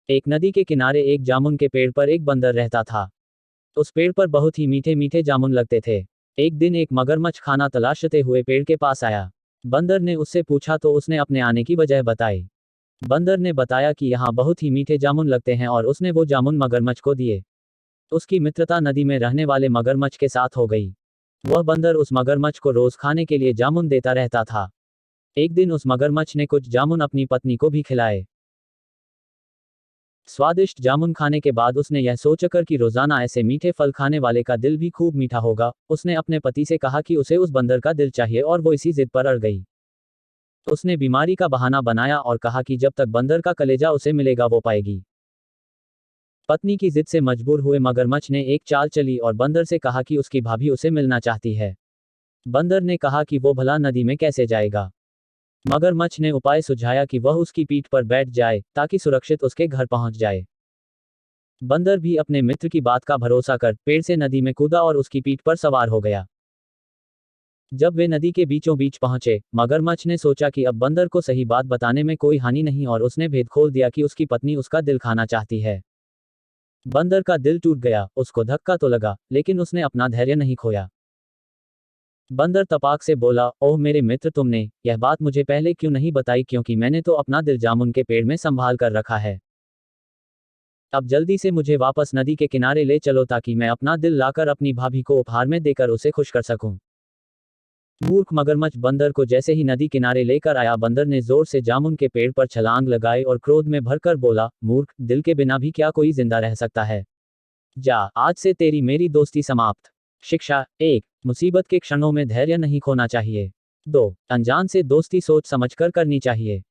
एक नदी के किनारे एक जामुन के पेड़ पर एक बंदर रहता था। उस पेड़ पर बहुत ही मीठे मीठे जामुन लगते थे। एक दिन एक मगरमच्छ खाना तलाशते हुए पेड़ के पास आया। बंदर ने उससे पूछा तो उसने अपने आने की वजह बताई। बंदर ने बताया कि यहाँ बहुत ही मीठे जामुन लगते हैं और उसने वो जामुन मगरमच्छ को दिए। उसकी मित्रता नदी में रहने वाले मगरमच्छ के साथ हो गई। वह बंदर उस मगरमच्छ को रोज खाने के लिए जामुन देता रहता था। एक दिन उस मगरमच्छ ने कुछ जामुन अपनी पत्नी को भी खिलाए। स्वादिष्ट जामुन खाने के बाद उसने यह सोचकर कि रोजाना ऐसे मीठे फल खाने वाले का दिल भी खूब मीठा होगा, उसने अपने पति से कहा कि उसे उस बंदर का दिल चाहिए और वो इसी जिद पर अड़ गई। उसने बीमारी का बहाना बनाया और कहा कि जब तक बंदर का कलेजा उसे मिलेगा वो पाएगी। पत्नी की जिद से मजबूर हुए मगरमच्छ ने एक चाल चली और बंदर से कहा कि उसकी भाभी उसे मिलना चाहती है। बंदर ने कहा कि वो भला नदी में कैसे जाएगा। मगरमच्छ ने उपाय सुझाया कि वह उसकी पीठ पर बैठ जाए ताकि सुरक्षित उसके घर पहुंच जाए। बंदर भी अपने मित्र की बात का भरोसा कर पेड़ से नदी में कूदा और उसकी पीठ पर सवार हो गया। जब वे नदी के बीचों बीच पहुंचे, मगरमच्छ ने सोचा कि अब बंदर को सही बात बताने में कोई हानि नहीं और उसने भेद खोल दिया कि उसकी पत्नी उसका दिल खाना चाहती है। बंदर का दिल टूट गया, उसको धक्का तो लगा, लेकिन उसने अपना धैर्य नहीं खोया। बंदर तपाक से बोला, ओह मेरे मित्र, तुमने यह बात मुझे पहले क्यों नहीं बताई, क्योंकि मैंने तो अपना दिल जामुन के पेड़ में संभाल कर रखा है। अब जल्दी से मुझे वापस नदी के किनारे ले चलो ताकि मैं अपना दिल लाकर अपनी भाभी को उपहार में देकर उसे खुश कर सकूं। मूर्ख मगरमच्छ बंदर को जैसे ही नदी किनारे लेकर आया, बंदर ने जोर से जामुन के पेड़ पर छलांग लगाई और क्रोध में भरकर बोला, मूर्ख, दिल के बिना भी क्या कोई जिंदा रह सकता है। जा, आज से तेरी मेरी दोस्ती समाप्त। शिक्षा 1, मुसीबत के क्षणों में धैर्य नहीं खोना चाहिए। 2, अनजान से दोस्ती सोच समझकर करनी चाहिए।